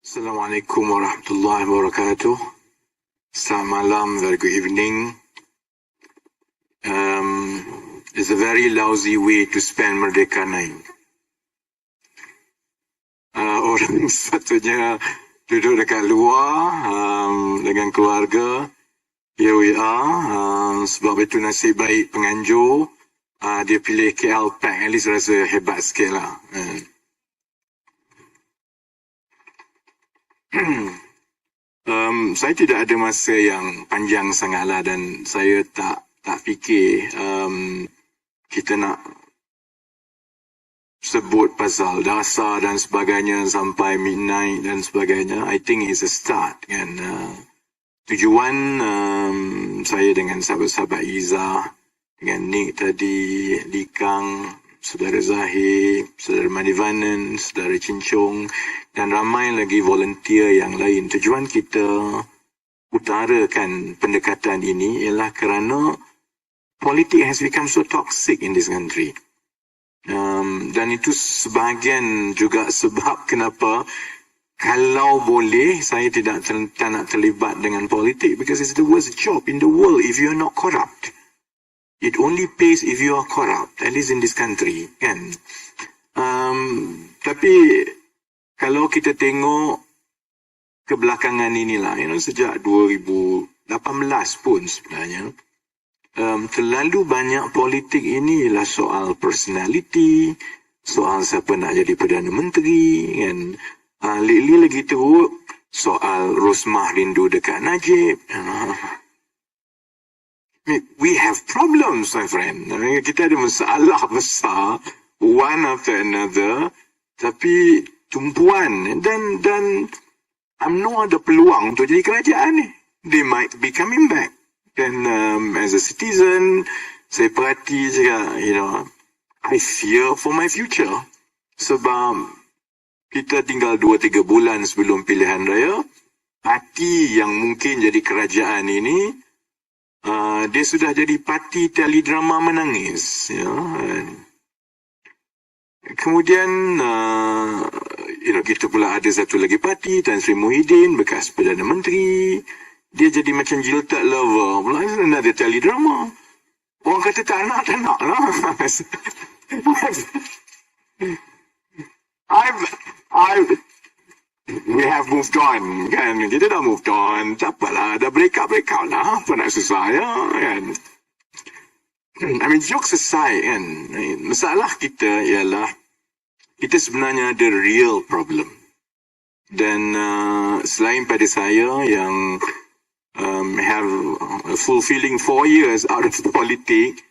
Assalamualaikum warahmatullahi wabarakatuh. Selamat malam, very good evening. It's a very lousy way to spend Merdeka night. Orang sepatutnya duduk dekat luar dengan keluarga. Here we are. Sebab itu nasib baik penganjur. Dia pilih KLPAC, at least rasa hebat sikit lah. Saya tidak ada masa yang panjang sangatlah dan saya tak fikir kita nak sebut pasal dasar dan sebagainya sampai midnight dan sebagainya. I think it's a start kan. Tujuan saya dengan sahabat-sahabat Izzah, dengan Nick tadi, Likang, Saudara Zahir, Saudara Manivanan, Saudara Cincong dan ramai lagi volunteer yang lain. Tujuan kita utarakan pendekatan ini ialah kerana politik has become so toxic in this country. Dan itu sebahagian juga sebab kenapa kalau boleh saya tak nak terlibat dengan politik, because it's the worst job in the world if you're not corrupt. It only pays if you are corrupt, at least in this country, kan? Tapi kalau kita tengok kebelakangan inilah, sejak 2018 pun sebenarnya, terlalu banyak politik ini ialah soal personality, soal siapa nak jadi Perdana Menteri, kan? Lately lagi teruk soal Rosmah rindu dekat Najib. We have problems, my friend. Kita ada masalah besar, one after another, tapi tumpuan dan UMNO ada peluang untuk jadi kerajaan ni. They might be coming back. Dan as a citizen, saya perhati juga, I fear for my future. Sebab kita tinggal 2-3 bulan sebelum pilihan raya, parti yang mungkin jadi kerajaan ini, dia sudah jadi parti teledrama menangis. Kemudian, kita pula ada satu lagi parti, Tan Sri Muhyiddin, bekas Perdana Menteri. Dia jadi macam jilted lover. Pula ada teledrama. Orang kata tak nak lah. We have moved on, kan? Kita dah moved on. Tak apalah, dah break out lah. Apa nak susah, ya, kan? I mean, jokes aside, kan? Masalah kita ialah kita sebenarnya ada real problem. Dan selain pada saya yang have a fulfilling 4 years out of politik,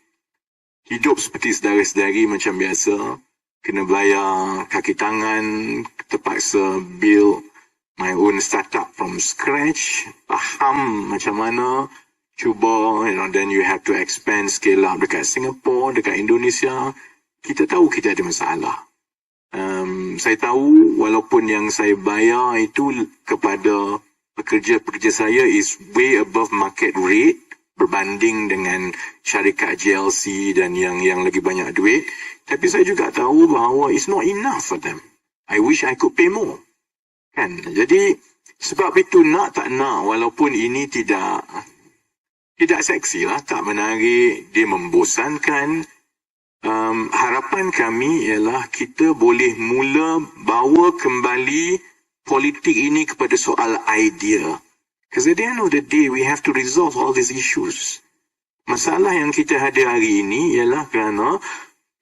hidup seperti saudara-saudari macam biasa, kena bayar kaki tangan, terpaksa build my own startup from scratch, faham macam mana, cuba, then you have to expand, scale up dekat Singapore, dekat Indonesia. Kita tahu kita ada masalah. Saya tahu walaupun yang saya bayar itu kepada pekerja-pekerja saya is way above market rate berbanding dengan syarikat JLC dan yang lagi banyak duit. Tapi saya juga tahu bahawa it's not enough for them. I wish I could pay more. Kan? Jadi, sebab itu nak tak nak, walaupun ini tidak seksi lah, tak menarik, dia membosankan. Harapan kami ialah kita boleh mula bawa kembali politik ini kepada soal idea. Because at the end of the day, we have to resolve all these issues. Masalah yang kita ada hari ini ialah kerana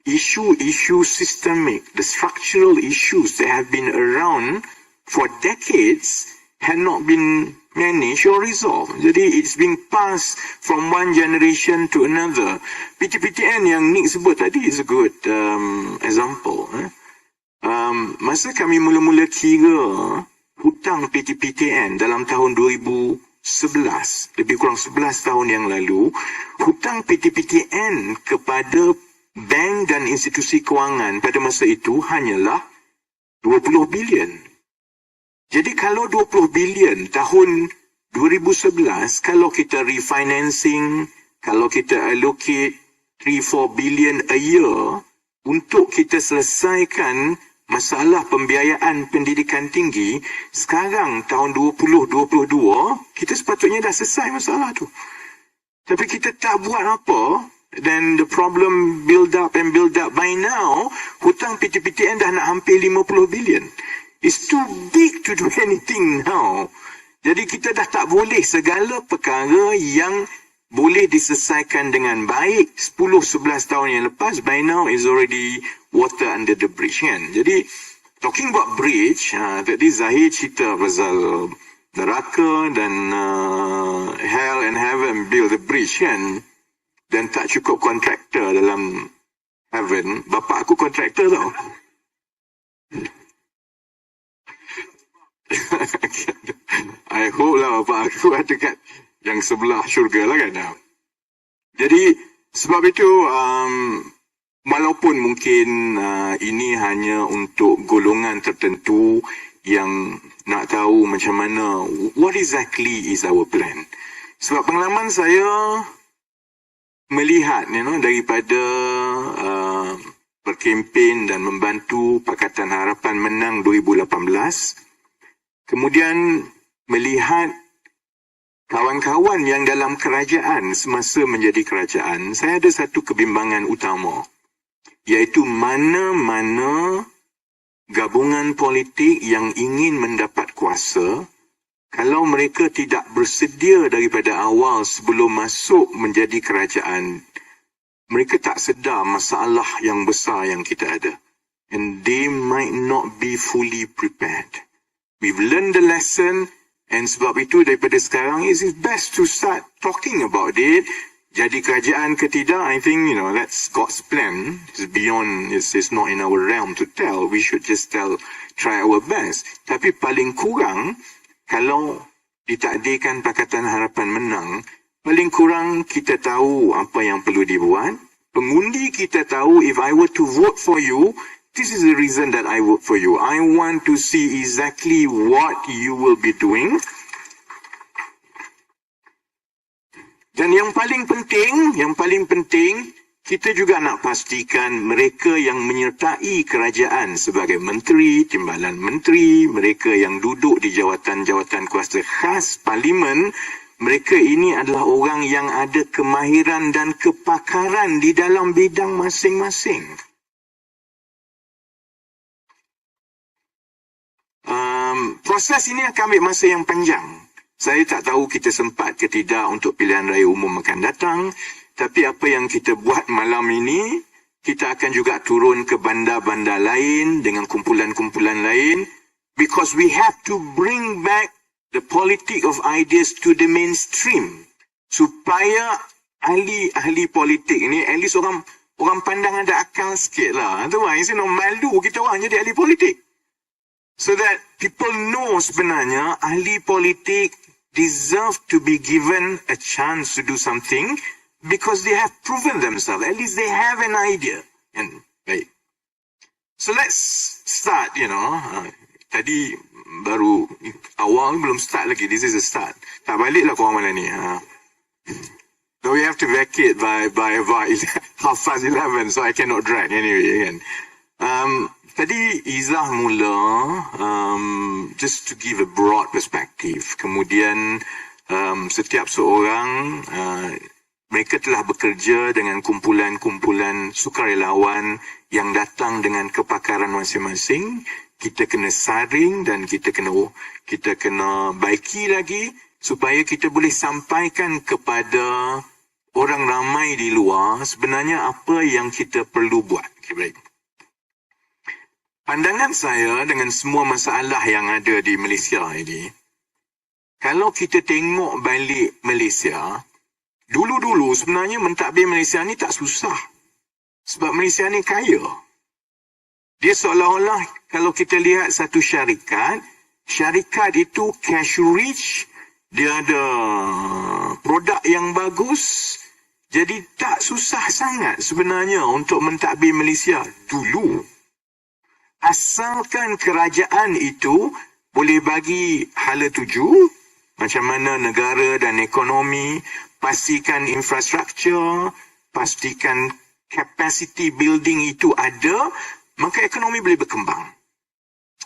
isu-isu systemic, the structural issues that have been around for decades had not been managed or resolved. Jadi it's being passed from one generation to another. PTPTN yang Nick sebut tadi is a good example. Masa kami mula-mula kira hutang PTPTN dalam tahun 2011, lebih kurang 11 tahun yang lalu, hutang PTPTN kepada bank dan institusi kewangan pada masa itu hanyalah 20 bilion. Jadi kalau 20 bilion tahun 2011, kalau kita refinancing, kalau kita allocate 3-4 bilion a year untuk kita selesaikan masalah pembiayaan pendidikan tinggi, sekarang tahun 2022, kita sepatutnya dah selesai masalah tu. Tapi kita tak buat apa, then the problem build up and build up. By now, hutang PTPTN dah nak hampir 50 bilion. It's too big to do anything now. Jadi kita dah tak boleh segala perkara yang boleh diselesaikan dengan baik 10-11 tahun yang lepas, by now is already water under the bridge kan. Jadi talking about bridge, tadi Zahir cerita pasal neraka dan hell and heaven build the bridge kan, dan tak cukup kontraktor dalam heaven. Bapak aku kontraktor tau. I hope lah bapak aku ada kat yang sebelah syurga lah kan. Jadi sebab itu walaupun mungkin ini hanya untuk golongan tertentu yang nak tahu macam mana, what exactly is our plan. Sebab pengalaman saya melihat daripada berkempen dan membantu Pakatan Harapan menang 2018, kemudian melihat kawan-kawan yang dalam kerajaan semasa menjadi kerajaan, saya ada satu kebimbangan utama, iaitu mana-mana gabungan politik yang ingin mendapat kuasa, kalau mereka tidak bersedia daripada awal sebelum masuk menjadi kerajaan, mereka tak sedar masalah yang besar yang kita ada. And they might not be fully prepared. We've learned the lesson. And sebab itu daripada sekarang it's best to start talking about it. Jadi kerajaan ke tidak, I think that's God's plan. It's beyond, it's not in our realm to tell. We should just try our best. Tapi paling kurang, kalau ditakdirkan Pakatan Harapan menang, paling kurang kita tahu apa yang perlu dibuat. Pengundi kita tahu, if I were to vote for you, this is the reason that I vote for you. I want to see exactly what you will be doing. Dan yang paling penting, kita juga nak pastikan mereka yang menyertai kerajaan sebagai menteri, timbalan menteri, mereka yang duduk di jawatan-jawatan kuasa khas parlimen, mereka ini adalah orang yang ada kemahiran dan kepakaran di dalam bidang masing-masing. Proses ini akan ambil masa yang panjang. Saya tak tahu kita sempat ke tidak untuk pilihan raya umum akan datang. Tapi apa yang kita buat malam ini, kita akan juga turun ke bandar-bandar lain dengan kumpulan-kumpulan lain. Because we have to bring back the politic of ideas to the mainstream. Supaya ahli politik ini, at least orang pandang ada akal sikit lah. Otherwise, malu kita orang jadi ahli politik. So that people know sebenarnya ahli politik deserve to be given a chance to do something because they have proven themselves. At least they have an idea. And baik. So let's start, tadi baru awal, belum start lagi. This is a start. Tak balik lah korang malam ni. So we have to vacate by 11:30, so I cannot drag anyway kan. Tadi Izzah mula just to give a broad perspective. Kemudian setiap seorang mereka telah bekerja dengan kumpulan-kumpulan sukarelawan yang datang dengan kepakaran masing-masing. Kita kena saring dan kita kena baiki lagi supaya kita boleh sampaikan kepada orang ramai di luar sebenarnya apa yang kita perlu buat. Okay, baik. Pandangan saya dengan semua masalah yang ada di Malaysia ini, kalau kita tengok balik Malaysia, dulu-dulu sebenarnya mentadbir Malaysia ni tak susah. Sebab Malaysia ni kaya. Dia seolah-olah kalau kita lihat satu syarikat itu cash rich, dia ada produk yang bagus, jadi tak susah sangat sebenarnya untuk mentadbir Malaysia dulu. Asalkan kerajaan itu boleh bagi hala tuju, macam mana negara dan ekonomi, pastikan infrastruktur, pastikan capacity building itu ada, maka ekonomi boleh berkembang.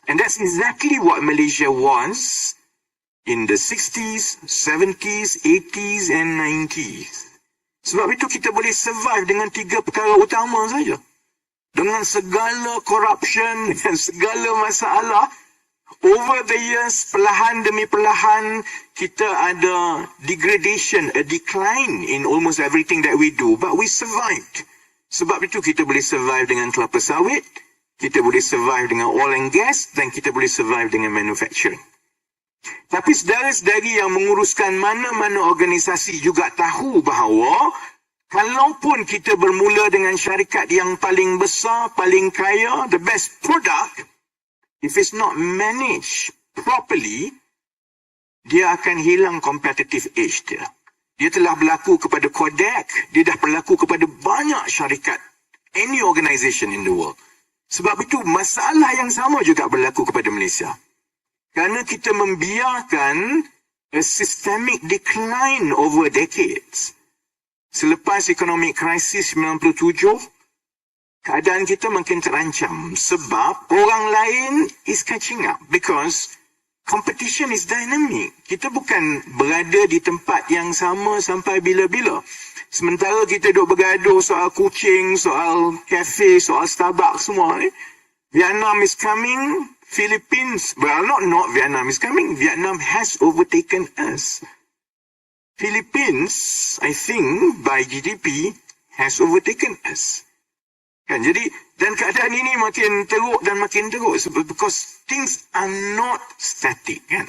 And that's exactly what Malaysia was in the 60s, 70s, 80s and 90s. Sebab itu kita boleh survive dengan 3 perkara utama saja. Dengan segala corruption dan segala masalah, over the years, perlahan demi perlahan, kita ada degradation, a decline in almost everything that we do. But we survived. Sebab itu kita boleh survive dengan kelapa sawit, kita boleh survive dengan oil and gas, dan kita boleh survive dengan manufacturing. Tapi saudara-saudari yang menguruskan mana-mana organisasi juga tahu bahawa kalaupun kita bermula dengan syarikat yang paling besar, paling kaya, the best product, if it's not managed properly, dia akan hilang competitive edge dia. Dia telah berlaku kepada Kodak, dia dah berlaku kepada banyak syarikat, any organisation in the world. Sebab itu masalah yang sama juga berlaku kepada Malaysia. Kerana kita membiarkan a systemic decline over decades. Selepas economic crisis 97, keadaan kita makin terancam sebab orang lain is catching up because competition is dynamic. Kita bukan berada di tempat yang sama sampai bila-bila. Sementara kita duk bergaduh soal kucing, soal kafe, soal Starbucks semua ni. Vietnam is coming, Philippines, well not Vietnam is coming, Vietnam has overtaken us. Philippines, I think, by GDP, has overtaken us. Kan, jadi, dan keadaan ini makin teruk dan makin teruk because things are not static, kan.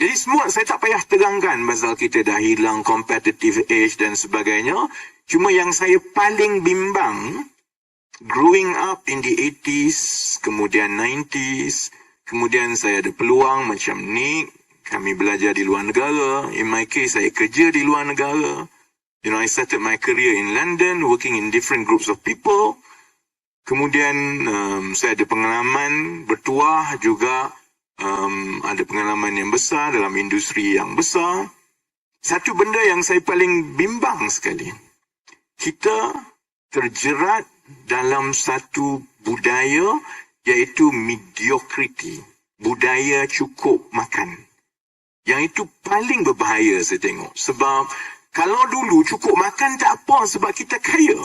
Jadi semua, saya tak payah terangkan pasal kita dah hilang competitive edge dan sebagainya. Cuma yang saya paling bimbang, growing up in the 80s, kemudian 90s, kemudian saya ada peluang macam Nick, kami belajar di luar negara. In my case, saya kerja di luar negara. You know, I started my career in London, working in different groups of people. Kemudian, saya ada pengalaman bertuah juga, ada pengalaman yang besar dalam industri yang besar. Satu benda yang saya paling bimbang sekali, kita terjerat dalam satu budaya, iaitu mediocrity. Budaya cukup makan. Yang itu paling berbahaya saya tengok. Sebab kalau dulu cukup makan tak apa sebab kita kaya.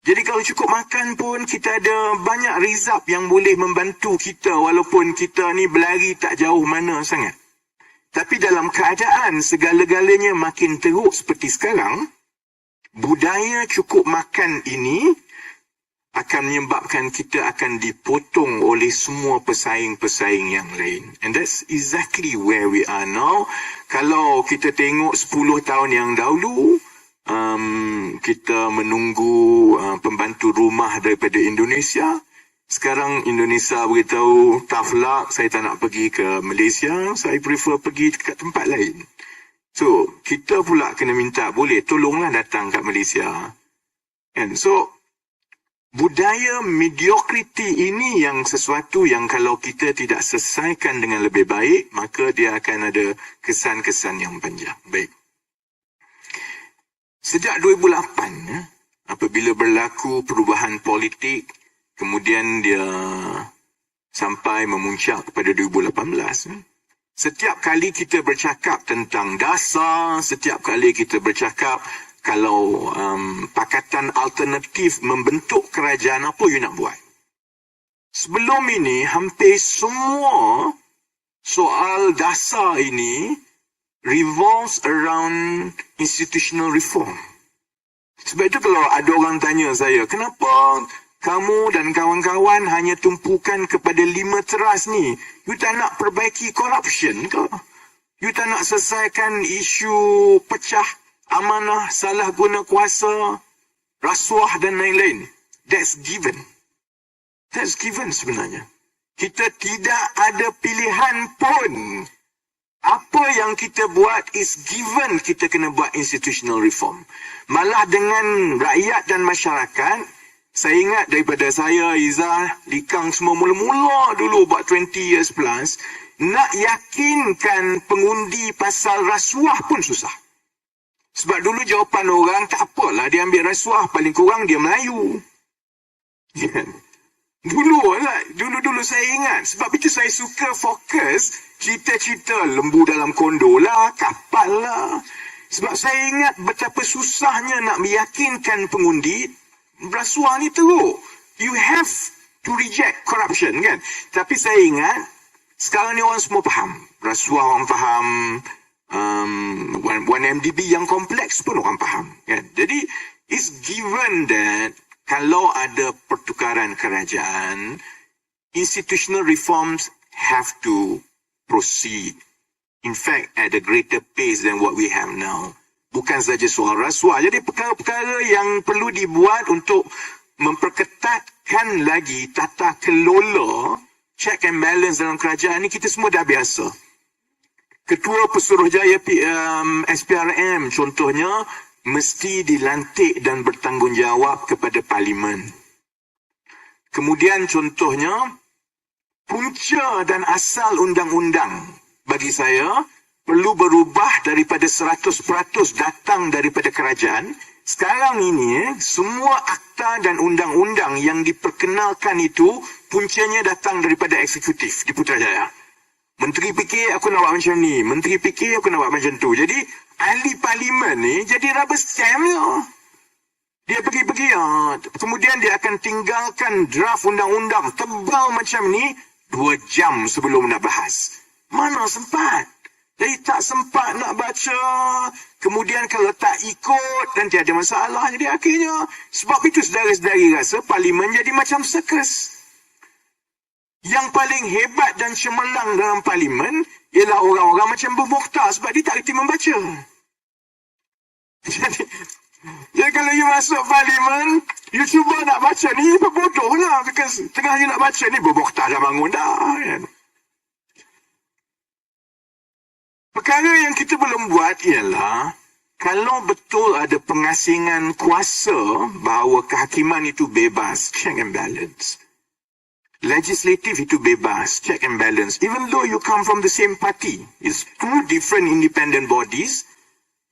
Jadi kalau cukup makan pun kita ada banyak rizab yang boleh membantu kita walaupun kita ni berlari tak jauh mana sangat. Tapi dalam keadaan segala-galanya makin teruk seperti sekarang, budaya cukup makan ini akan menyebabkan kita akan dipotong oleh semua pesaing-pesaing yang lain. And that's exactly where we are now. Kalau kita tengok 10 tahun yang dahulu, kita menunggu pembantu rumah daripada Indonesia. Sekarang Indonesia beritahu, tough luck, saya tak nak pergi ke Malaysia, saya prefer pergi ke tempat lain. So, kita pula kena minta, boleh tolonglah datang kat Malaysia. And so, budaya mediocrity ini yang sesuatu yang kalau kita tidak selesaikan dengan lebih baik, maka dia akan ada kesan-kesan yang panjang. Baik. Sejak 2008, apabila berlaku perubahan politik, kemudian dia sampai memuncak kepada 2018, setiap kali kita bercakap tentang dasar, setiap kali kita bercakap kalau pakatan alternatif membentuk kerajaan, apa you nak buat? Sebelum ini, hampir semua soal dasar ini revolves around institutional reform. Sebab itu kalau ada orang tanya saya, kenapa kamu dan kawan-kawan hanya tumpukan kepada 5 teras ni? You tak nak perbaiki corruption ke? You tak nak selesaikan isu pecah amanah, salah guna kuasa, rasuah dan lain-lain. That's given. That's given sebenarnya. Kita tidak ada pilihan pun. Apa yang kita buat is given, kita kena buat institutional reform. Malah dengan rakyat dan masyarakat, saya ingat daripada saya, Izzah, Likang semua mula-mula dulu buat 20 years plus, nak yakinkan pengundi pasal rasuah pun susah. Sebab dulu jawapan orang, tak apalah dia ambil rasuah, paling kurang dia Melayu. Dulu saya ingat. Sebab itu saya suka fokus cerita-cerita lembu dalam kondo lah, kapal lah. Sebab saya ingat betapa susahnya nak meyakinkan pengundi rasuah ni teruk. You have to reject corruption, kan? Tapi saya ingat sekarang ni orang semua faham. Rasuah orang faham, 1MDB yang kompleks pun orang faham, kan? Jadi it's given that kalau ada pertukaran kerajaan, institutional reforms have to proceed. In fact, at a greater pace than what we have now. Bukan saja soal rasuah. Jadi perkara-perkara yang perlu dibuat untuk memperketatkan lagi tata kelola check and balance dalam kerajaan ni, kita semua dah biasa. Ketua Pesuruhjaya SPRM contohnya mesti dilantik dan bertanggungjawab kepada Parlimen. Kemudian contohnya punca dan asal undang-undang bagi saya perlu berubah daripada 100% datang daripada kerajaan. Sekarang ini semua akta dan undang-undang yang diperkenalkan itu puncanya datang daripada eksekutif di Putrajaya. Menteri fikir aku nak buat macam ni, menteri fikir aku nak buat macam tu. Jadi ahli parlimen ni jadi rubber stamp je. Dia pergi-pergi, kemudian dia akan tinggalkan draft undang-undang tebal macam ni 2 jam sebelum nak bahas. Mana sempat? Jadi tak sempat nak baca. Kemudian kalau tak ikut, nanti ada masalah. Jadi akhirnya, sebab itu saudara-saudari rasa parlimen jadi macam sirkus. Yang paling hebat dan cemerlang dalam parlimen ialah orang-orang macam Bu Mokhtar sebab dia tak reti membaca. Jadi kalau you masuk parlimen, you cuba nak baca ni, bodoh lah. Because tengah you nak baca ni, Bu Mokhtar dah bangun dah, kan? Perkara yang kita belum buat ialah kalau betul ada pengasingan kuasa bahawa kehakiman itu bebas, check and balance. Legislatif itu bebas, check and balance. Even though you come from the same party, it's 2 different independent bodies,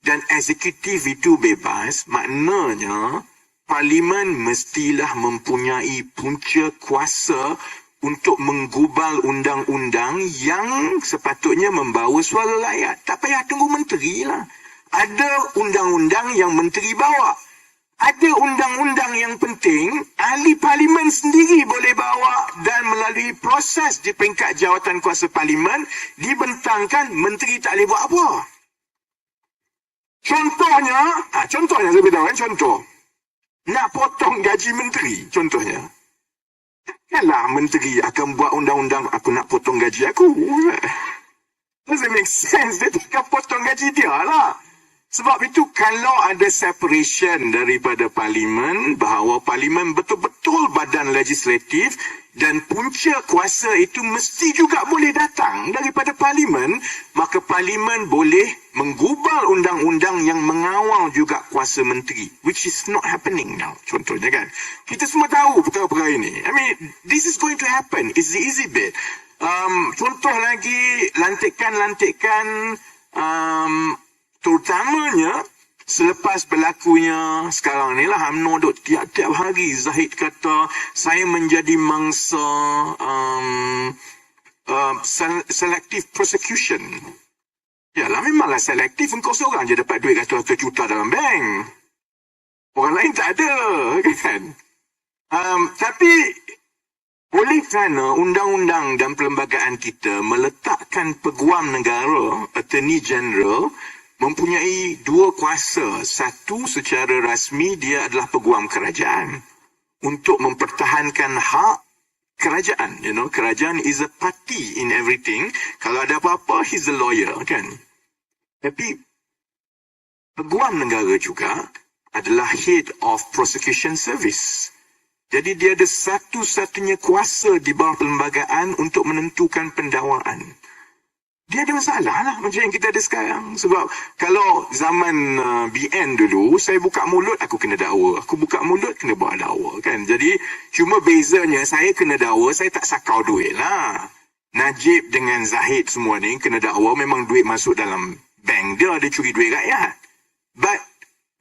dan eksekutif itu bebas, maknanya parlimen mestilah mempunyai punca kuasa untuk menggubal undang-undang yang sepatutnya membawa suara rakyat. Tak payah tunggu menteri lah. Ada undang-undang yang menteri bawa. Ada undang-undang yang penting, ahli parlimen sendiri boleh bawa dan melalui proses di peringkat jawatan kuasa parlimen, dibentangkan menteri tak boleh buat apa. Contohnya saya beritahu kan, contoh. Nak potong gaji menteri, contohnya. Takkanlah menteri akan buat undang-undang aku nak potong gaji aku. Doesn't make sense. Dia takkan potong gaji dia lah. Sebab itu kalau ada separation daripada parlimen, bahawa parlimen betul-betul badan legislatif dan punca kuasa itu mesti juga boleh datang daripada parlimen, maka parlimen boleh menggubal undang-undang yang mengawal juga kuasa menteri, which is not happening now. Contohnya kan, kita semua tahu perkara-perkara ini. I mean, this is going to happen. It's the easy bit. Contoh lagi, lantikan-lantikan, terutamanya selepas berlakunya sekarang ni lah, UMNO duk tiap-tiap hari Zahid kata saya menjadi mangsa selective prosecution. Yalah, memanglah selektif. Engkau seorang je dapat duit ratus-ratus juta dalam bank. Orang lain tak ada, kan? Tapi oleh kerana undang-undang dan perlembagaan kita meletakkan peguam negara, Attorney General, mempunyai 2 kuasa. Satu, secara rasmi dia adalah peguam kerajaan untuk mempertahankan hak kerajaan. You know, kerajaan is a party in everything. Kalau ada apa-apa, he's a lawyer, kan? Tapi peguam negara juga adalah head of prosecution service. Jadi dia ada satu-satunya kuasa di bawah perlembagaan untuk menentukan pendakwaan. Dia ada masalah lah macam yang kita ada sekarang. Sebab kalau zaman BN dulu, saya buka mulut, aku kena dakwa. Aku buka mulut, kena buat dakwa, kan? Jadi cuma bezanya saya kena dakwa, saya tak sakau duit lah. Najib dengan Zahid semua ni kena dakwa, memang duit masuk dalam bank dia, ada curi duit rakyat. But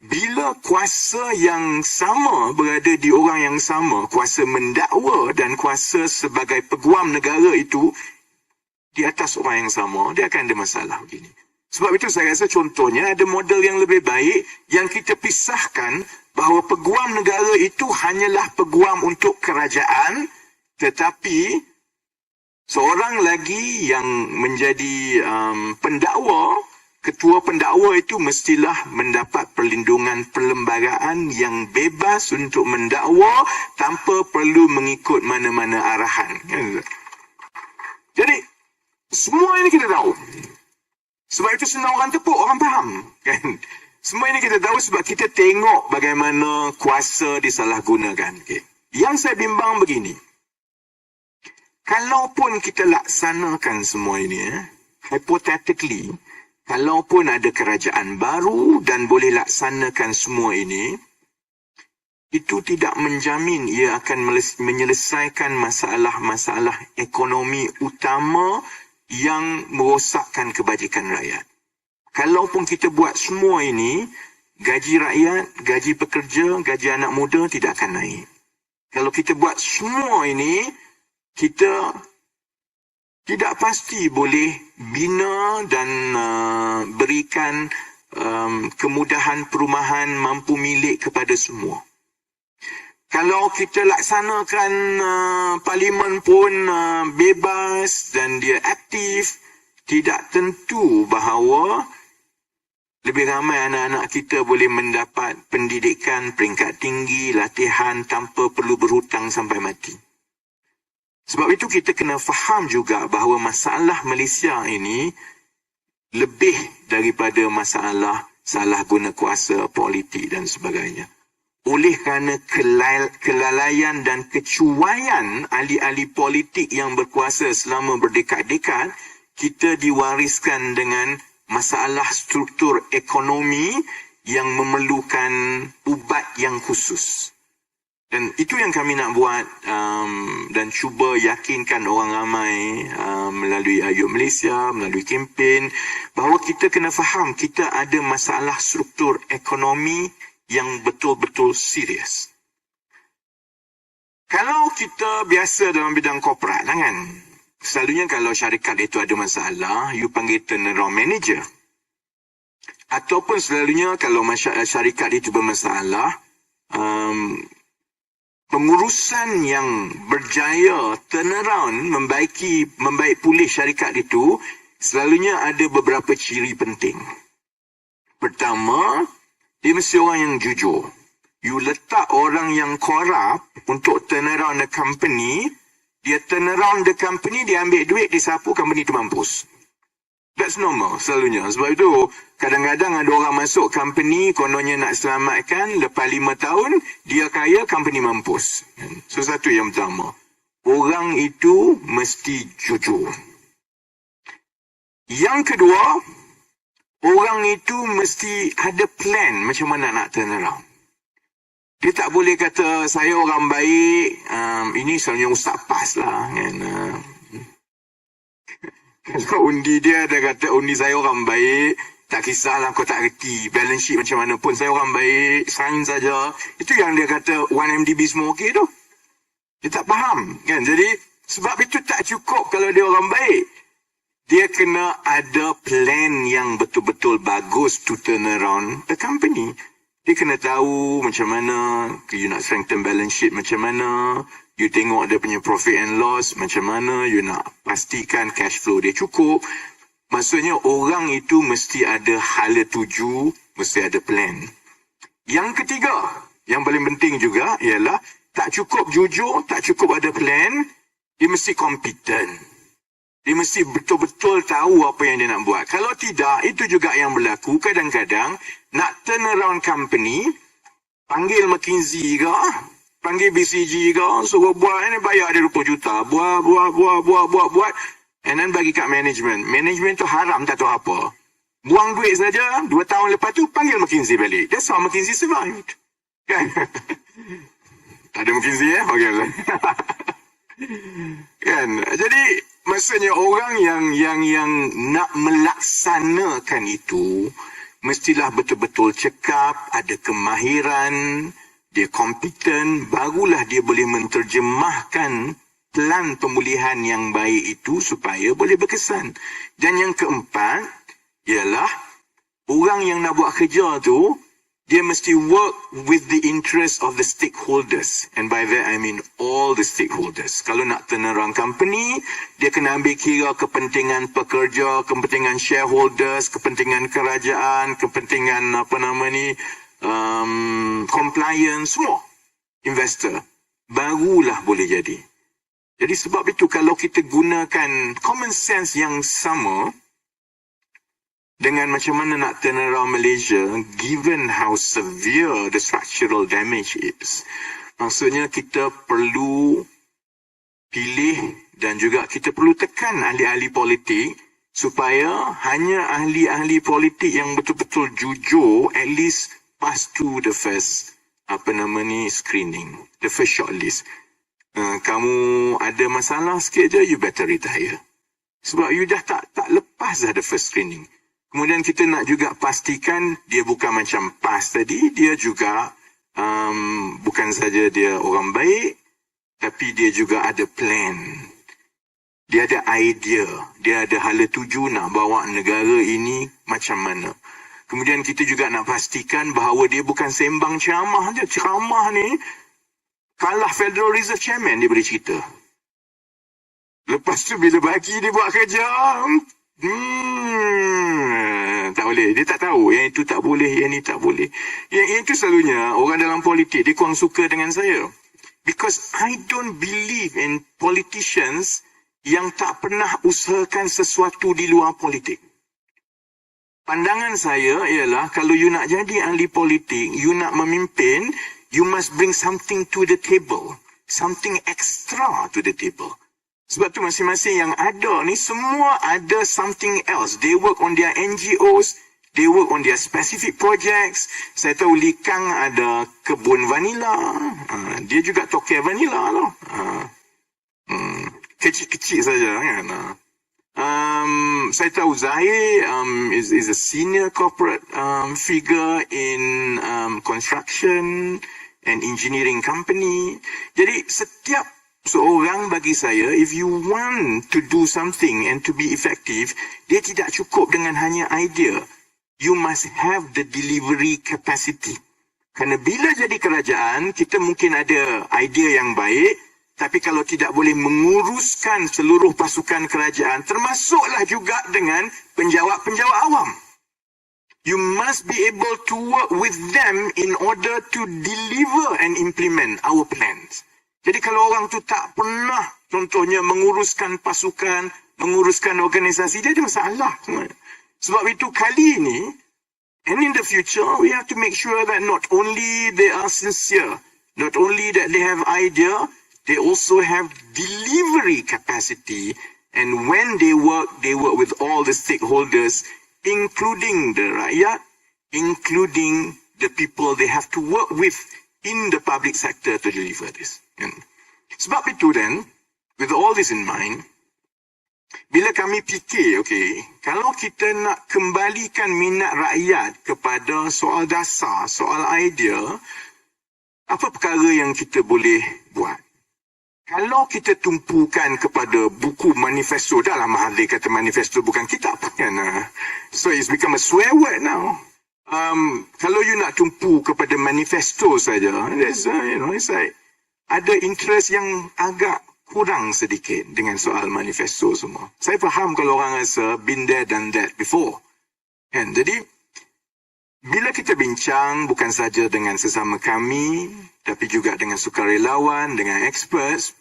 bila kuasa yang sama berada di orang yang sama, kuasa mendakwa dan kuasa sebagai peguam negara itu di atas orang yang sama, dia akan ada masalah begini. Sebab itu saya rasa contohnya ada model yang lebih baik yang kita pisahkan bahawa peguam negara itu hanyalah peguam untuk kerajaan, tetapi seorang lagi yang menjadi pendakwa, ketua pendakwa itu mestilah mendapat perlindungan perlembagaan yang bebas untuk mendakwa tanpa perlu mengikut mana-mana arahan. Jadi, semua ini kita tahu. Sebab itu senang orang tepuk, orang faham. Kan? Semua ini kita tahu sebab kita tengok bagaimana kuasa disalahgunakan. Okay. Yang saya bimbang begini. Kalaupun kita laksanakan semua ini, hypothetically, kalaupun ada kerajaan baru dan boleh laksanakan semua ini, itu tidak menjamin ia akan menyelesaikan masalah-masalah ekonomi utama yang merosakkan kebajikan rakyat. Kalaupun kita buat semua ini, gaji rakyat, gaji pekerja, gaji anak muda tidak akan naik. Kalau kita buat semua ini, kita tidak pasti boleh bina dan berikan kemudahan perumahan mampu milik kepada semua. Kalau kita laksanakan parlimen pun bebas dan dia aktif, tidak tentu bahawa lebih ramai anak-anak kita boleh mendapat pendidikan peringkat tinggi, latihan tanpa perlu berhutang sampai mati. Sebab itu kita kena faham juga bahawa masalah Malaysia ini lebih daripada masalah salah guna kuasa politik dan sebagainya. Oleh kerana kelalaian dan kecuaian ahli-ahli politik yang berkuasa selama berdekad-dekad, kita diwariskan dengan masalah struktur ekonomi yang memerlukan ubat yang khusus. Dan itu yang kami nak buat dan cuba yakinkan orang ramai melalui Ayub Malaysia, melalui kempen, bahawa kita kena faham kita ada masalah struktur ekonomi yang betul-betul serius. Kalau kita biasa dalam bidang korporat, kan? Selalunya kalau syarikat itu ada masalah, you panggil turnaround manager. Ataupun selalunya kalau syarikat itu bermasalah, pengurusan yang berjaya turnaround, membaik pulih syarikat itu, selalunya ada beberapa ciri penting. Pertama, dia mesti orang yang jujur. You letak orang yang korup untuk turn around the company, dia turn around the company, dia ambil duit, dia sapu, company itu mampus. That's normal selalunya. Sebab itu, kadang-kadang ada orang masuk company, kononnya nak selamatkan, lepas 5 tahun, dia kaya, company mampus. So, satu yang pertama. Orang itu mesti jujur. Yang kedua, orang itu mesti ada plan macam mana nak turn around. Dia tak boleh kata, saya orang baik, ini selalunya ustaz PAS lah. Kan? Kalau undi dia kata, undi saya orang baik, tak kisahlah kau tak reti, balance sheet macam mana pun, saya orang baik, sign saja. Itu yang dia kata, 1MDB semua okey tu. Dia tak faham. Kan? Jadi, sebab itu tak cukup kalau dia orang baik. Dia kena ada plan yang betul-betul bagus to turn around the company. Dia kena tahu macam mana you nak strengthen balance sheet, macam mana you tengok dia punya profit and loss, macam mana you nak pastikan cash flow dia cukup. Maksudnya orang itu mesti ada hala tuju, mesti ada plan. Yang ketiga, yang paling penting juga ialah tak cukup jujur, tak cukup ada plan, dia mesti competent. Dia mesti betul-betul tahu apa yang dia nak buat. Kalau tidak, itu juga yang berlaku. Kadang-kadang, nak turn around company, panggil McKinsey ke, panggil BCG ke, suruh buat, ini bayar dia 20 juta. Buat. And then bagi kat management. Management tu haram, tak tahu apa. Buang duit saja, 2 tahun lepas tu, panggil McKinsey balik. That's how McKinsey survived. Kan? Tak ada McKinsey Okay. Kan? Jadi, maksudnya orang yang nak melaksanakan itu mestilah betul-betul cekap, ada kemahiran, dia kompeten, barulah dia boleh menterjemahkan plan pemulihan yang baik itu supaya boleh berkesan. Dan yang keempat ialah orang yang nak buat kerja tu, dia mesti work with the interest of the stakeholders. And by that I mean all the stakeholders. Kalau nak turn around company, dia kena ambil kira kepentingan pekerja, kepentingan shareholders, kepentingan kerajaan, kepentingan compliance, semua investor. Barulah boleh jadi. Jadi sebab itu kalau kita gunakan common sense yang sama dengan macam mana nak turn around Malaysia, given how severe the structural damage is, maksudnya kita perlu pilih dan juga kita perlu tekan ahli-ahli politik supaya hanya ahli-ahli politik yang betul-betul jujur at least pass through the first screening, the first shortlist. Kamu ada masalah sikit je, you better retire. Sebab you dah tak lepas dah the first screening. Kemudian kita nak juga pastikan dia bukan macam PAS tadi, dia juga bukan saja dia orang baik, tapi dia juga ada plan. Dia ada idea, dia ada hala tuju nak bawa negara ini macam mana. Kemudian kita juga nak pastikan bahawa dia bukan sembang ceramah je. Ceramah ni, kalah Federal Reserve Chairman dia boleh cerita. Lepas tu bila bagi dia buat kerja, tak boleh. Dia tak tahu yang itu tak boleh, yang ini tak boleh. Yang itu selalunya orang dalam politik dia kurang suka dengan saya. Because I don't believe in politicians yang tak pernah usahakan sesuatu di luar politik. Pandangan saya ialah kalau you nak jadi ahli politik, you nak memimpin, you must bring something to the table. Something extra to the table. Sebab tu masing-masing yang ada ni semua ada something else. They work on their NGOs, they work on their specific projects. Saya tahu Likang ada kebun vanila. Dia juga toke vanila lah. Kecil-kecil saja kan. Saya tahu Zahir is a senior corporate figure in construction and engineering company. Jadi setiap seorang bagi saya, if you want to do something and to be effective, dia tidak cukup dengan hanya idea. You must have the delivery capacity. Kerana bila jadi kerajaan, kita mungkin ada idea yang baik, tapi kalau tidak boleh menguruskan seluruh pasukan kerajaan, termasuklah juga dengan penjawat-penjawat awam. You must be able to work with them in order to deliver and implement our plans. Jadi kalau orang tu tak pernah contohnya menguruskan pasukan, menguruskan organisasi, dia ada masalah. Sebab itu kali ini, and in the future, we have to make sure that not only they are sincere, not only that they have idea, they also have delivery capacity. And when they work with all the stakeholders, including the rakyat, including the people they have to work with in the public sector to deliver this. Sebab itu then, with all this in mind, bila kami fikir, kalau kita nak kembalikan minat rakyat kepada soal dasar, soal idea, apa perkara yang kita boleh buat? Kalau kita tumpukan kepada buku manifesto, dah lama ahli kata manifesto bukan kitab kan? So it's become a swear word now. Kalau you nak tumpu kepada manifesto saja, it's like ada interest yang agak kurang sedikit dengan soal manifesto semua. Saya faham kalau orang rasa been there done that before. Kan? Jadi bila kita bincang bukan saja dengan sesama kami, tapi juga dengan sukarelawan, dengan experts,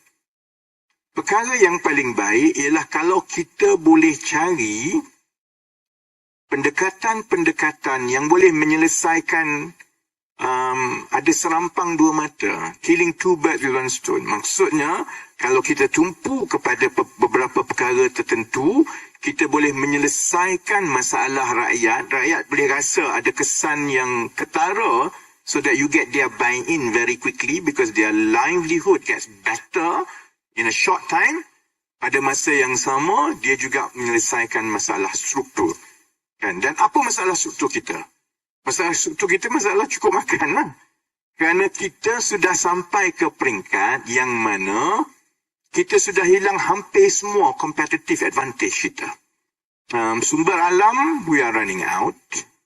perkara yang paling baik ialah kalau kita boleh cari pendekatan-pendekatan yang boleh menyelesaikan ada serampang dua mata, killing two birds with one stone. Maksudnya, kalau kita tumpu kepada beberapa perkara tertentu, kita boleh menyelesaikan masalah rakyat. Rakyat boleh rasa ada kesan yang ketara, so that you get their buy-in very quickly because their livelihood gets better in a short time. Pada masa yang sama, dia juga menyelesaikan masalah struktur. Kan? Dan apa masalah struktur kita? Masalah struktur kita masalah cukup makan lah. Kerana kita sudah sampai ke peringkat yang mana kita sudah hilang hampir semua competitive advantage kita. Sumber alam, we are running out.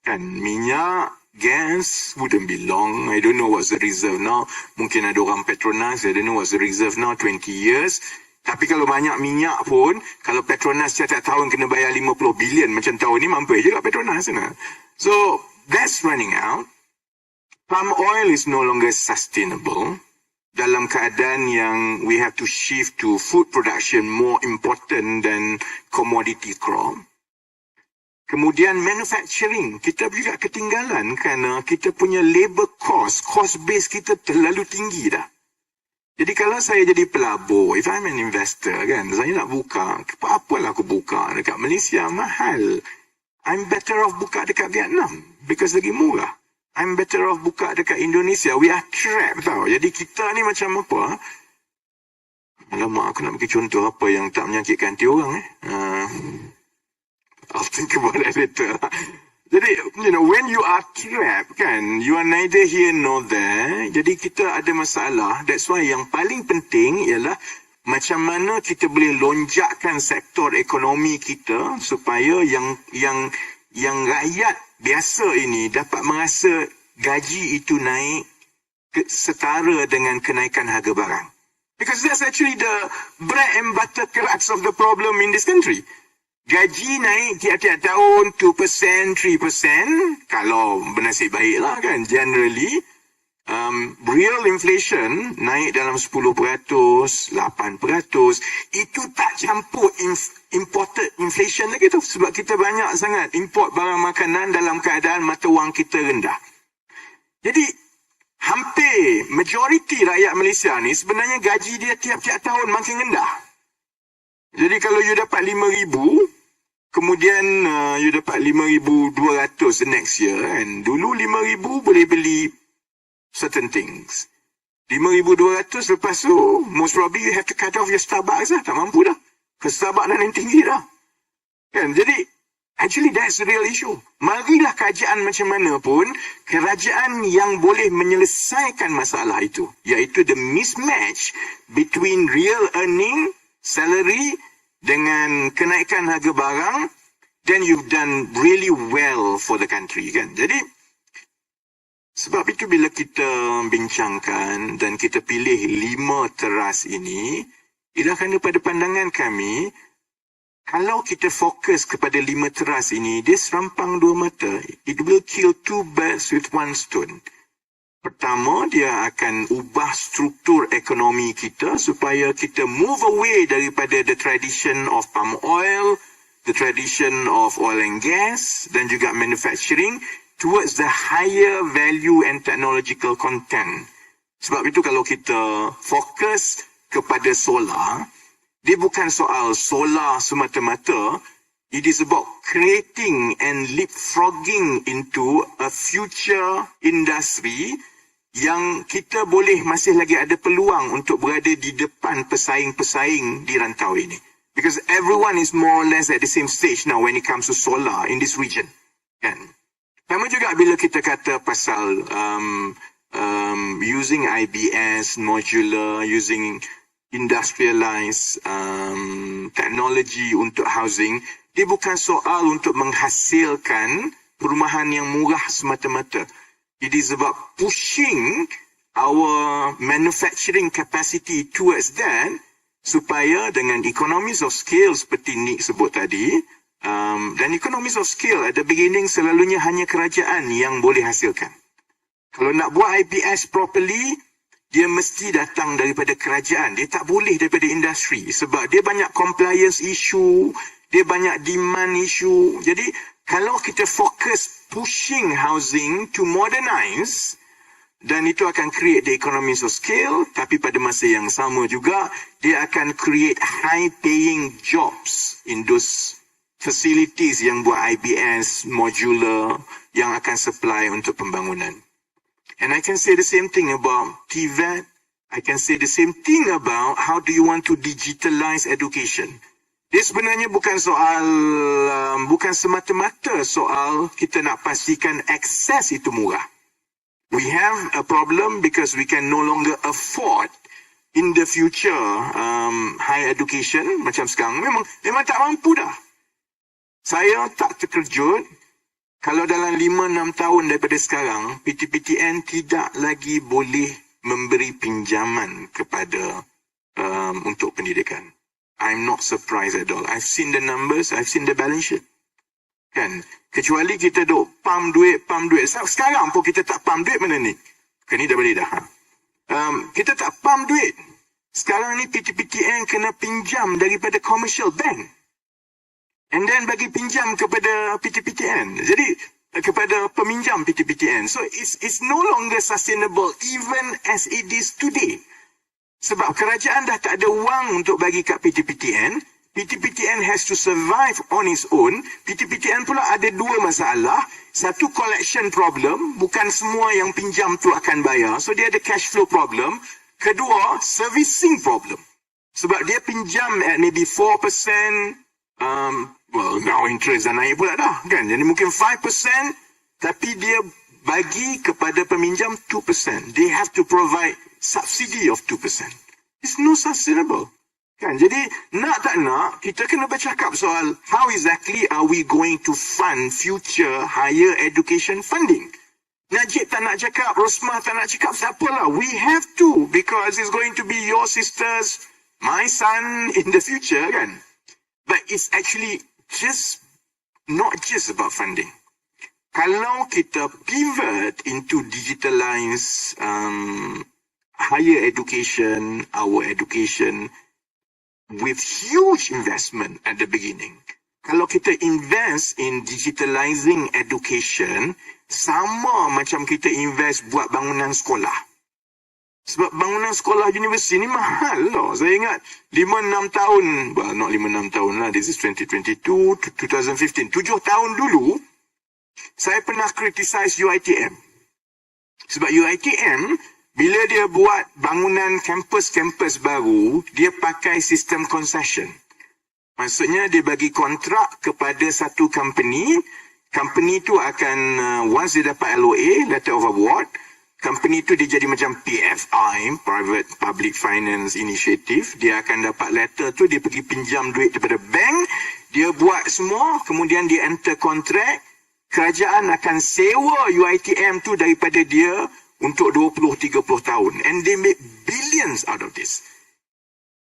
Kan, minyak, gas wouldn't be long. I don't know what's the reserve now. Mungkin ada orang Petronas, I don't know what's the reserve now, 20 years. Tapi kalau banyak minyak pun, kalau Petronas setiap tahun kena bayar 50 bilion macam tahun ni, mampu je kat Petronas. So, that's running out. Palm oil is no longer sustainable. Dalam keadaan yang we have to shift to food production more important than commodity crop. Kemudian manufacturing, kita juga ketinggalan kerana kita punya labor cost base kita terlalu tinggi dah. Jadi kalau saya jadi pelabur, if I'm an investor kan, saya nak buka, apalah aku buka dekat Malaysia, mahal. I'm better off buka dekat Vietnam because lagi murah. I'm better off buka dekat Indonesia. We are trapped tau. Jadi kita ni macam apa? Alamak, aku nak bagi contoh apa yang tak menyakitkan hati orang I'll think about that later. Jadi, when you are trapped, kan, you are neither here nor there. Jadi, kita ada masalah. That's why yang paling penting ialah macam mana kita boleh lonjakkan sektor ekonomi kita supaya yang rakyat biasa ini dapat merasa gaji itu naik setara dengan kenaikan harga barang. Because that's actually the bread and butter crux of the problem in this country. Gaji naik tiap-tiap tahun 2%, 3%. Kalau bernasib baiklah kan, generally. Real inflation naik dalam 10%, 8%. Itu tak campur imported inflation lagi tu. Sebab kita banyak sangat import barang makanan dalam keadaan mata wang kita rendah. Jadi, hampir majoriti rakyat Malaysia ni sebenarnya gaji dia tiap-tiap tahun makin rendah. Jadi kalau you dapat 5,000, kemudian you dapat 5,200 the next year, and dulu 5,000 boleh beli certain things. 5,200 lepas tu, most probably you have to cut off your Starbucks lah. Tak mampu dah. Ke Starbucks dah yang tinggi dah. Kan? Jadi, actually that's the real issue. Marilah kerajaan macam mana pun, kerajaan yang boleh menyelesaikan masalah itu, iaitu the mismatch between real earning, salary, dengan kenaikan harga barang, then you've done really well for the country, kan? Jadi, sebab itu bila kita bincangkan dan kita pilih 5 teras ini, ialah kerana pada pandangan kami, kalau kita fokus kepada 5 teras ini, dia serampang 2 mata. It will kill 2 birds with 1 stone. Pertama, dia akan ubah struktur ekonomi kita supaya kita move away daripada the tradition of palm oil, the tradition of oil and gas, dan juga manufacturing towards the higher value and technological content. Sebab itu kalau kita fokus kepada solar, dia bukan soal solar semata-mata, it is about creating and leapfrogging into a future industry yang kita boleh masih lagi ada peluang untuk berada di depan pesaing-pesaing di rantau ini. Because everyone is more or less at the same stage now when it comes to solar in this region. Kan? Sama juga bila kita kata pasal using IBS, modular, using industrialized technology untuk housing, dia bukan soal untuk menghasilkan perumahan yang murah semata-mata. It is about pushing our manufacturing capacity towards that supaya dengan economies of scale seperti Nick sebut tadi, dan economies of scale at the beginning selalunya hanya kerajaan yang boleh hasilkan. Kalau nak buat IBS properly, dia mesti datang daripada kerajaan. Dia tak boleh daripada industri sebab dia banyak compliance issue, dia banyak demand issue. Jadi, kalau kita fokus pushing housing to modernize, dan itu akan create the economies of scale, tapi pada masa yang sama juga, dia akan create high-paying jobs in those facilities yang buat IBS, modular, yang akan supply untuk pembangunan. And I can say the same thing about TVET. I can say the same thing about how do you want to digitalize education. Dia sebenarnya bukan bukan semata-mata soal kita nak pastikan akses itu murah. We have a problem because we can no longer afford in the future higher education macam sekarang. Memang tak mampu dah. Saya tak terkejut kalau dalam 5-6 tahun daripada sekarang, PTPTN tidak lagi boleh memberi pinjaman kepada untuk pendidikan. I'm not surprised at all. I've seen the numbers, I've seen the balance sheet. Kan? Kecuali kita duk pump duit. Sekarang pun kita tak pump duit mana ni? Kan ni dah boleh dah. Kita tak pump duit. Sekarang ni PTPTN kena pinjam daripada commercial bank. And then bagi pinjam kepada PTPTN. Jadi kepada peminjam PTPTN. So it's no longer sustainable even as it is today. Sebab kerajaan dah tak ada wang untuk bagi kat PTPTN. PTPTN has to survive on its own. PTPTN pula ada dua masalah. Satu, collection problem. Bukan semua yang pinjam tu akan bayar. So dia ada cash flow problem. Kedua, servicing problem. Sebab dia pinjam at maybe 4%. Well, now interest dah naik pula dah. Kan? Jadi mungkin 5%. Tapi dia bagi kepada peminjam 2%. They have to provide subsidi of 2%. It's no sustainable. Kan? Jadi, nak tak nak, kita kena bercakap soal how exactly are we going to fund future higher education funding. Najib tak nak cakap, Rosmah tak nak cakap, siapalah. We have to, because it's going to be your sisters, my son in the future, kan? But it's actually not just about funding. Kalau kita pivot into digitalized higher education, our education, with huge investment at the beginning. Kalau kita invest in digitalizing education, sama macam kita invest buat bangunan sekolah. Sebab bangunan sekolah universiti ni mahal loh. Saya ingat 5-6 tahun, well not 5-6 tahun lah, this is 2022, 2015, 7 tahun dulu, saya pernah criticize UiTM. Sebab UiTM, bila dia buat bangunan kampus-kampus baru, dia pakai sistem concession. Maksudnya dia bagi kontrak kepada satu company. Company tu akan, once dia dapat LOA, Letter of Award, company tu dia jadi macam PFI, Private Public Finance Initiative. Dia akan dapat letter tu, dia pergi pinjam duit daripada bank, dia buat semua, kemudian dia enter kontrak, kerajaan akan sewa UiTM tu daripada dia untuk 20-30 tahun. And they make billions out of this.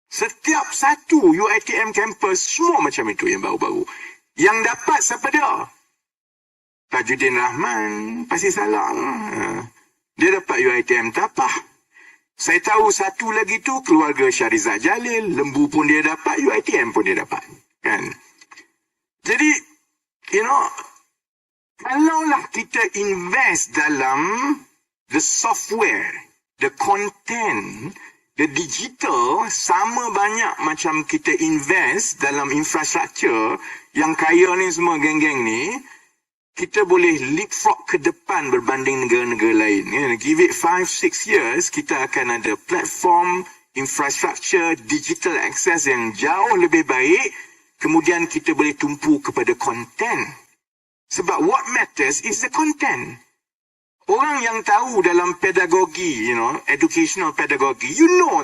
Setiap satu UiTM campus, semua macam itu yang baru-baru. Yang dapat siapa dia? Tajuddin Rahman, pasti salah. Dia dapat UiTM Tapah. Saya tahu satu lagi tu keluarga Syarizat Jalil, Lembu pun dia dapat, UiTM pun dia dapat. Kan? Jadi, kalaulah kita invest dalam the software, the content, the digital, sama banyak macam kita invest dalam infrastruktur yang kaya ni semua geng-geng ni, kita boleh leapfrog ke depan berbanding negara-negara lain. Give it 5-6 years, kita akan ada platform, infrastruktur, digital access yang jauh lebih baik, kemudian kita boleh tumpu kepada content. Sebab what matters is the content. Orang yang tahu dalam pedagogi, educational pedagogy,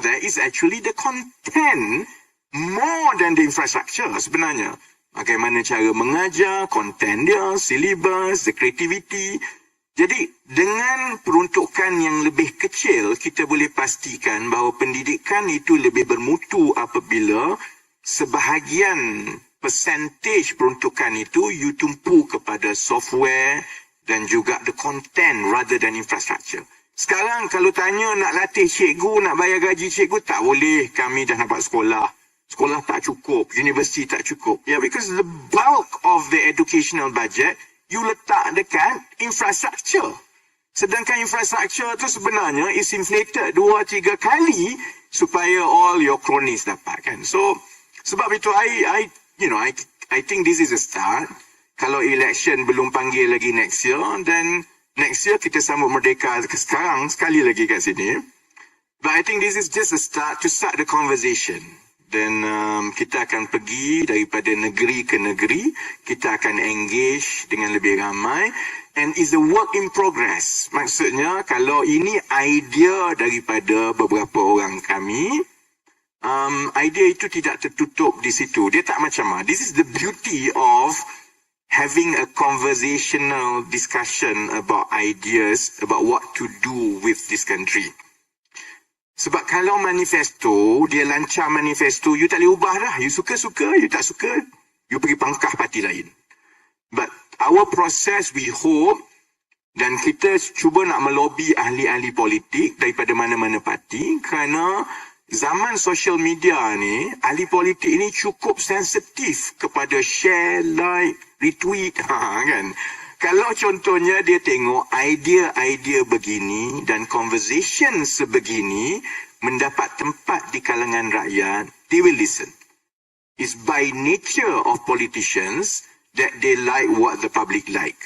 that is actually the content more than the infrastructure sebenarnya. Bagaimana cara mengajar, konten dia, syllabus, the creativity. Jadi, dengan peruntukan yang lebih kecil, kita boleh pastikan bahawa pendidikan itu lebih bermutu apabila sebahagian percentage peruntukan itu you tumpu kepada software dan juga the content rather than infrastructure. Sekarang kalau tanya nak latih cikgu, nak bayar gaji cikgu, tak boleh. Kami dah dapat sekolah. Sekolah tak cukup. Universiti tak cukup. Yeah, because the bulk of the educational budget, you letak dekat infrastructure. Sedangkan infrastructure tu sebenarnya is inflated 2-3 kali supaya all your cronies dapatkan. So, sebab itu I think this is a start. Kalau election belum panggil lagi next year, then next year kita sambut Merdeka sekarang sekali lagi kat sini. But I think this is just a start to start the conversation. Dan kita akan pergi daripada negeri ke negeri, kita akan engage dengan lebih ramai, and is a work in progress. Maksudnya kalau ini idea daripada beberapa orang kami, idea itu tidak tertutup di situ. Dia tak macam this is the beauty of having a conversational discussion about ideas, about what to do with this country. Sebab kalau manifesto, dia lancar manifesto, you tak boleh ubah dah. You suka-suka, you tak suka, you pergi pangkah parti lain. But our process, we hope, dan kita cuba nak melobi ahli-ahli politik daripada mana-mana parti, kerana zaman social media ni, ahli politik ni cukup sensitif kepada share, like, retweet, kan? Kalau contohnya dia tengok idea-idea begini dan conversation sebegini mendapat tempat di kalangan rakyat, they will listen. It's by nature of politicians that they like what the public like.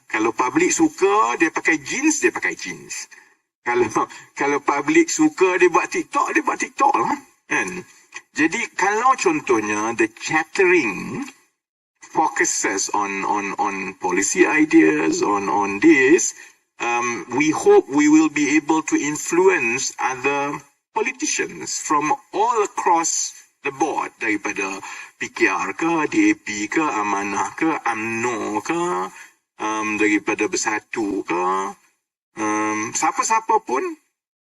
Kalau public suka dia pakai jeans, dia pakai jeans. Kalau public suka dia buat TikTok lah. Kan? Jadi kalau contohnya the chattering focuses on policy ideas, on this, we hope we will be able to influence other politicians from all across the board, daripada PKR ke, DAP ke, Amanah ke, UMNO ke, daripada Bersatu ke, siapa-siapa pun,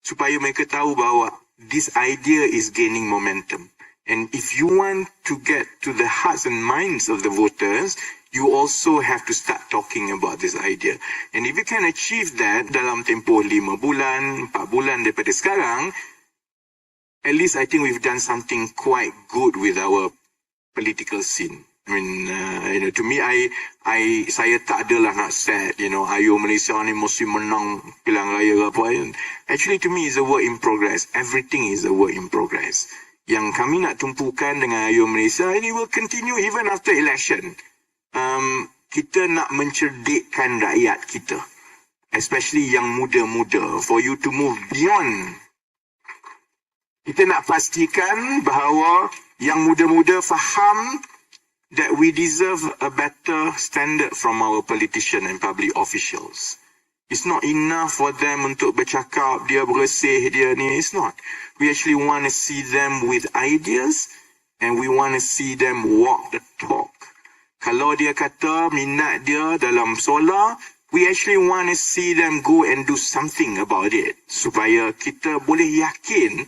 supaya mereka tahu bahawa this idea is gaining momentum. And if you want to get to the hearts and minds of the voters, you also have to start talking about this idea. And if you can achieve that dalam tempoh 5 bulan, 4 bulan daripada sekarang, at least I think we've done something quite good with our political scene. I mean, to me, saya tak adalah nak set, ayo Malaysia ni mesti menang pilihan raya ke apa. Actually, to me, it's a work in progress. Everything is a work in progress. Yang kami nak tumpukan dengan Ayo Malaysia ini will continue even after election. Kita nak mencerdikkan rakyat kita, especially yang muda-muda, for you to move beyond. Kita nak pastikan bahawa yang muda-muda faham that we deserve a better standard from our politician and public officials. It's not enough for them untuk bercakap, dia bersih, dia ni. It's not. We actually want to see them with ideas and we want to see them walk the talk. Kalau dia kata minat dia dalam solar, we actually want to see them go and do something about it. Supaya kita boleh yakin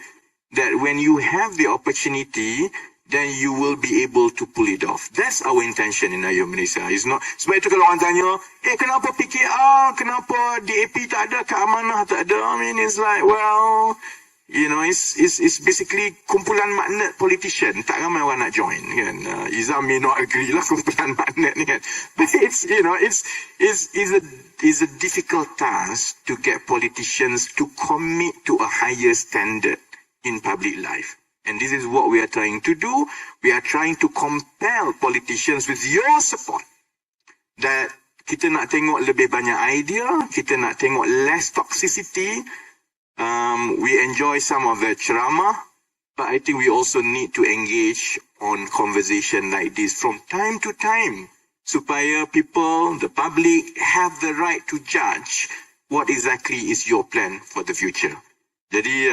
that when you have the opportunity, then you will be able to pull it off. That's our intention in Ayo Malaysia. It's not, sebab itu kalau orang tanya, kenapa PKR, kenapa DAP tak ada, keamanah tak ada? I mean, it's like, well, it's basically kumpulan magnet politician. Tak ramai orang nak join, kan? Izam may not agree lah kumpulan magnet ni, kan? But it's a difficult task to get politicians to commit to a higher standard in public life. And this is what we are trying to do. We are trying to compel politicians with your support that kita nak tengok lebih banyak idea, kita nak tengok less toxicity. We enjoy some of the ceramah, but I think we also need to engage on conversation like this from time to time, supaya people, the public, have the right to judge what exactly is your plan for the future. Jadi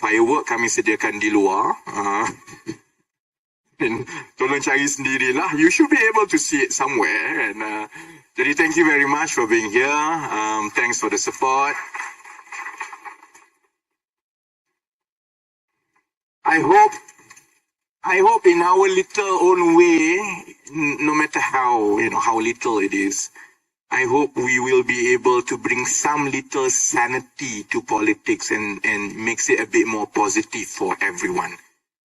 firework kami sediakan di luar. Tolong cari sendirilah. You should be able to see it somewhere. And jadi thank you very much for being here. Thanks for the support. I hope in our little own way, no matter how little it is, I hope we will be able to bring some little sanity to politics and makes it a bit more positive for everyone.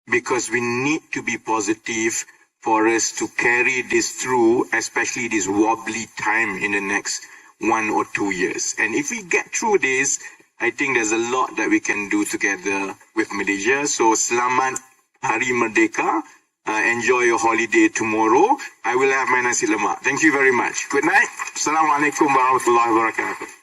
Because we need to be positive for us to carry this through, especially this wobbly time in the next 1 or 2 years. And if we get through this, I think there's a lot that we can do together with Malaysia. So selamat Hari Merdeka. Enjoy your holiday tomorrow. I will have my nasi lemak. Thank you very much. Good night. Assalamualaikum warahmatullahi wabarakatuh.